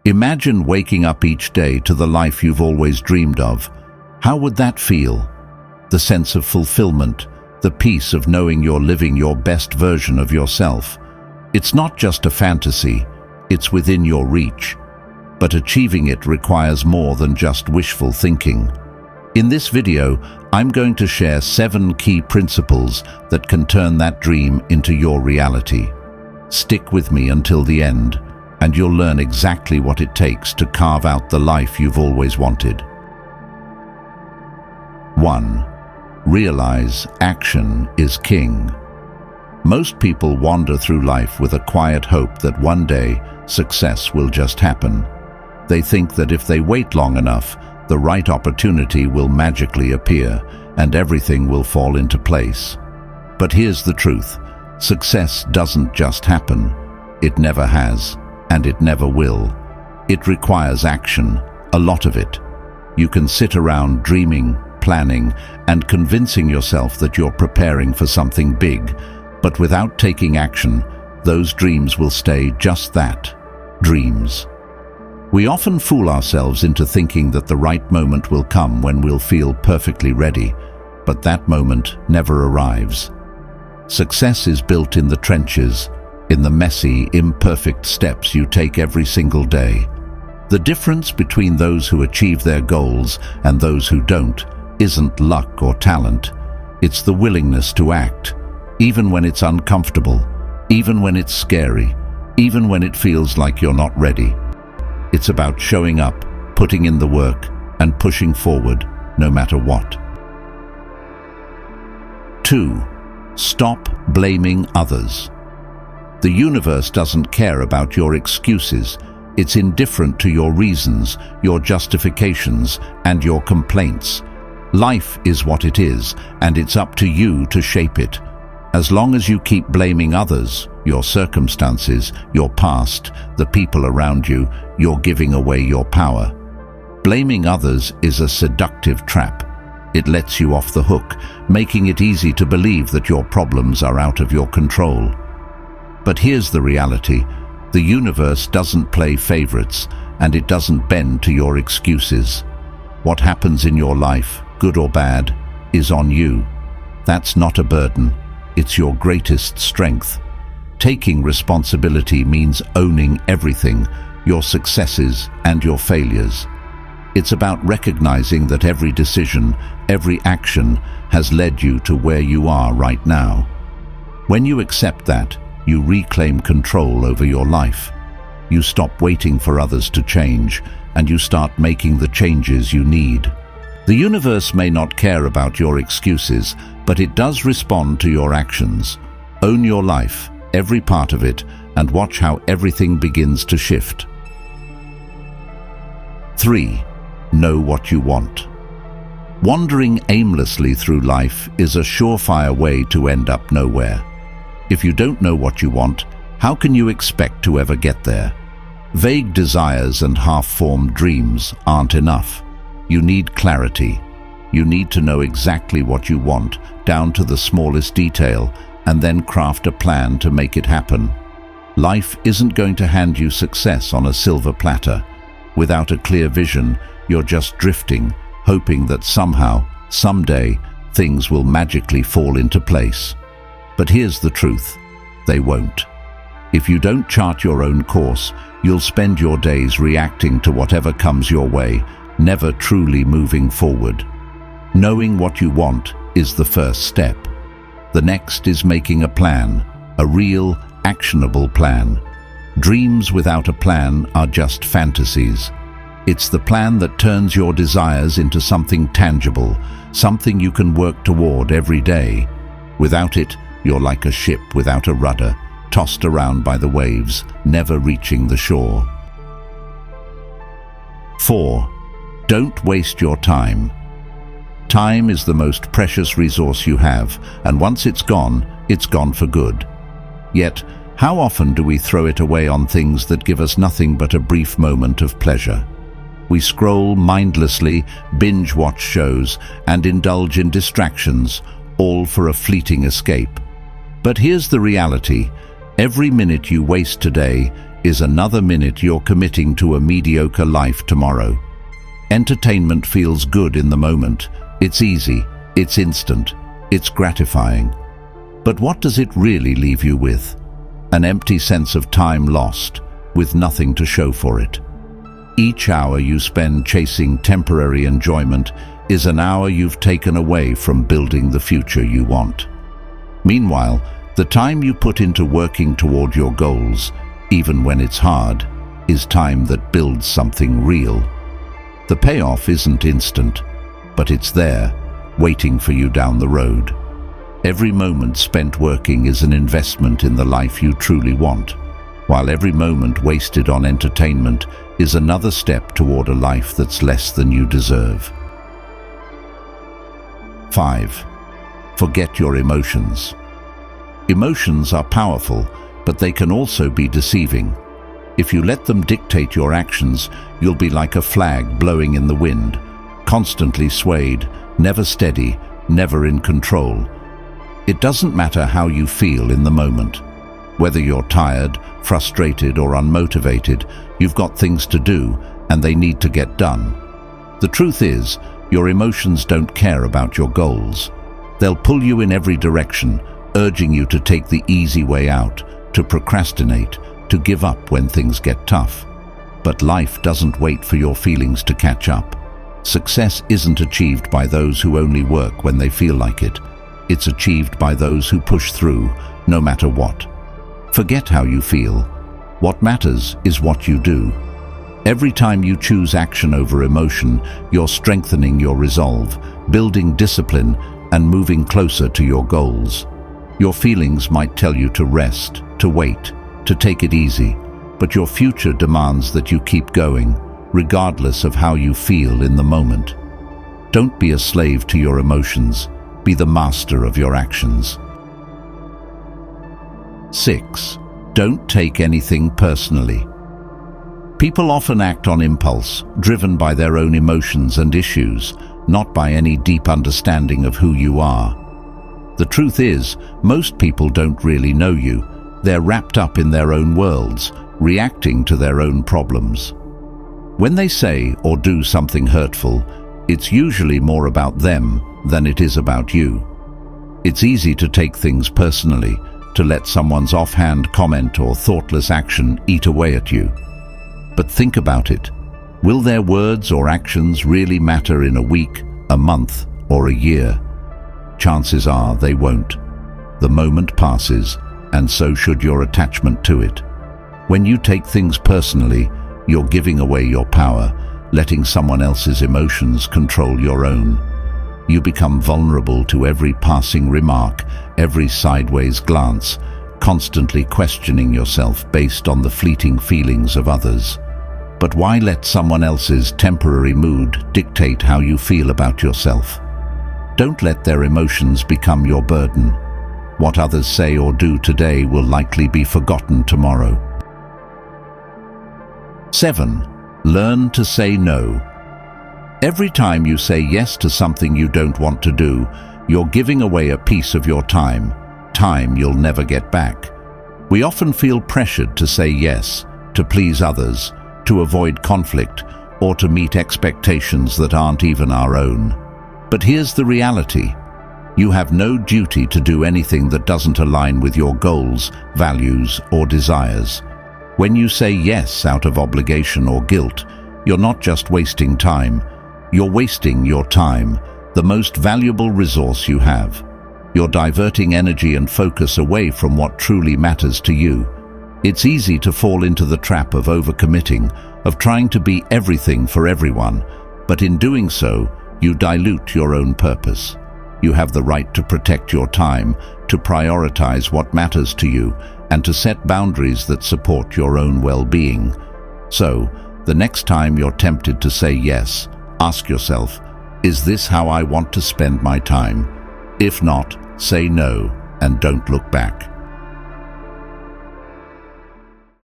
Imagine waking up each day to the life you've always dreamed of. How would that feel? The sense of fulfillment, the peace of knowing you're living your best version of yourself. It's not just a fantasy, it's within your reach. But achieving it requires more than just wishful thinking. In this video, I'm going to share 7 key principles that can turn that dream into your reality. Stick with me until the end, and you'll learn exactly what it takes to carve out the life you've always wanted. 1. Realize action is king. Most people wander through life with a quiet hope that one day success will just happen. They think that if they wait long enough, the right opportunity will magically appear and everything will fall into place. But here's the truth. Success doesn't just happen. It never has. And it never will. It requires action, a lot of it. You can sit around dreaming, planning, and convincing yourself that you're preparing for something big, but without taking action, those dreams will stay just that, dreams. We often fool ourselves into thinking that the right moment will come when we'll feel perfectly ready, but that moment never arrives. Success is built in the trenches, in the messy, imperfect steps you take every single day. The difference between those who achieve their goals and those who don't isn't luck or talent. It's the willingness to act, even when it's uncomfortable, even when it's scary, even when it feels like you're not ready. It's about showing up, putting in the work, and pushing forward, no matter what. 2. Stop blaming others. The universe doesn't care about your excuses. It's indifferent to your reasons, your justifications, and your complaints. Life is what it is, and it's up to you to shape it. As long as you keep blaming others, your circumstances, your past, the people around you, you're giving away your power. Blaming others is a seductive trap. It lets you off the hook, making it easy to believe that your problems are out of your control. But here's the reality. The universe doesn't play favorites, and it doesn't bend to your excuses. What happens in your life, good or bad, is on you. That's not a burden. It's your greatest strength. Taking responsibility means owning everything, your successes and your failures. It's about recognizing that every decision, every action has led you to where you are right now. When you accept that, you reclaim control over your life. You stop waiting for others to change, and you start making the changes you need. The universe may not care about your excuses, but it does respond to your actions. Own your life, every part of it, and watch how everything begins to shift. 3. Know what you want. Wandering aimlessly through life is a surefire way to end up nowhere. If you don't know what you want, how can you expect to ever get there? Vague desires and half-formed dreams aren't enough. You need clarity. You need to know exactly what you want, down to the smallest detail, and then craft a plan to make it happen. Life isn't going to hand you success on a silver platter. Without a clear vision, you're just drifting, hoping that somehow, someday, things will magically fall into place. But here's the truth, they won't. If you don't chart your own course, you'll spend your days reacting to whatever comes your way, never truly moving forward. Knowing what you want is the first step. The next is making a plan, a real, actionable plan. Dreams without a plan are just fantasies. It's the plan that turns your desires into something tangible, something you can work toward every day. Without it, you're like a ship without a rudder, tossed around by the waves, never reaching the shore. 4. Don't waste your time. Time is the most precious resource you have, and once it's gone for good. Yet, how often do we throw it away on things that give us nothing but a brief moment of pleasure? We scroll mindlessly, binge-watch shows, and indulge in distractions, all for a fleeting escape. But here's the reality. Every minute you waste today is another minute you're committing to a mediocre life tomorrow. Entertainment feels good in the moment. It's easy, it's instant, it's gratifying. But what does it really leave you with? An empty sense of time lost, with nothing to show for it. Each hour you spend chasing temporary enjoyment is an hour you've taken away from building the future you want. Meanwhile, the time you put into working toward your goals, even when it's hard, is time that builds something real. The payoff isn't instant, but it's there, waiting for you down the road. Every moment spent working is an investment in the life you truly want, while every moment wasted on entertainment is another step toward a life that's less than you deserve. 5. Forget your emotions. Emotions are powerful, but they can also be deceiving. If you let them dictate your actions, you'll be like a flag blowing in the wind, constantly swayed, never steady, never in control. It doesn't matter how you feel in the moment. Whether you're tired, frustrated, or unmotivated, you've got things to do, and they need to get done. The truth is, your emotions don't care about your goals. They'll pull you in every direction, urging you to take the easy way out, to procrastinate, to give up when things get tough. But life doesn't wait for your feelings to catch up. Success isn't achieved by those who only work when they feel like it. It's achieved by those who push through, no matter what. Forget how you feel. What matters is what you do. Every time you choose action over emotion, you're strengthening your resolve, building discipline, and moving closer to your goals. Your feelings might tell you to rest, to wait, to take it easy, but your future demands that you keep going, regardless of how you feel in the moment. Don't be a slave to your emotions. Be the master of your actions. 6. Don't take anything personally. People often act on impulse, driven by their own emotions and issues, not by any deep understanding of who you are. The truth is, most people don't really know you. They're wrapped up in their own worlds, reacting to their own problems. When they say or do something hurtful, it's usually more about them than it is about you. It's easy to take things personally, to let someone's offhand comment or thoughtless action eat away at you. But think about it. Will their words or actions really matter in a week, a month, or a year? Chances are they won't. The moment passes, and so should your attachment to it. When you take things personally, you're giving away your power, letting someone else's emotions control your own. You become vulnerable to every passing remark, every sideways glance, constantly questioning yourself based on the fleeting feelings of others. But why let someone else's temporary mood dictate how you feel about yourself? Don't let their emotions become your burden. What others say or do today will likely be forgotten tomorrow. 7. Learn to say no. Every time you say yes to something you don't want to do, you're giving away a piece of your time you'll never get back. We often feel pressured to say yes, to please others, to avoid conflict, or to meet expectations that aren't even our own. But here's the reality. You have no duty to do anything that doesn't align with your goals, values, or desires. When you say yes out of obligation or guilt, you're not just wasting time, you're wasting your time, the most valuable resource you have. You're diverting energy and focus away from what truly matters to you. It's easy to fall into the trap of overcommitting, of trying to be everything for everyone, but in doing so, you dilute your own purpose. You have the right to protect your time, to prioritize what matters to you, and to set boundaries that support your own well-being. So, the next time you're tempted to say yes, ask yourself, is this how I want to spend my time? If not, say no and don't look back.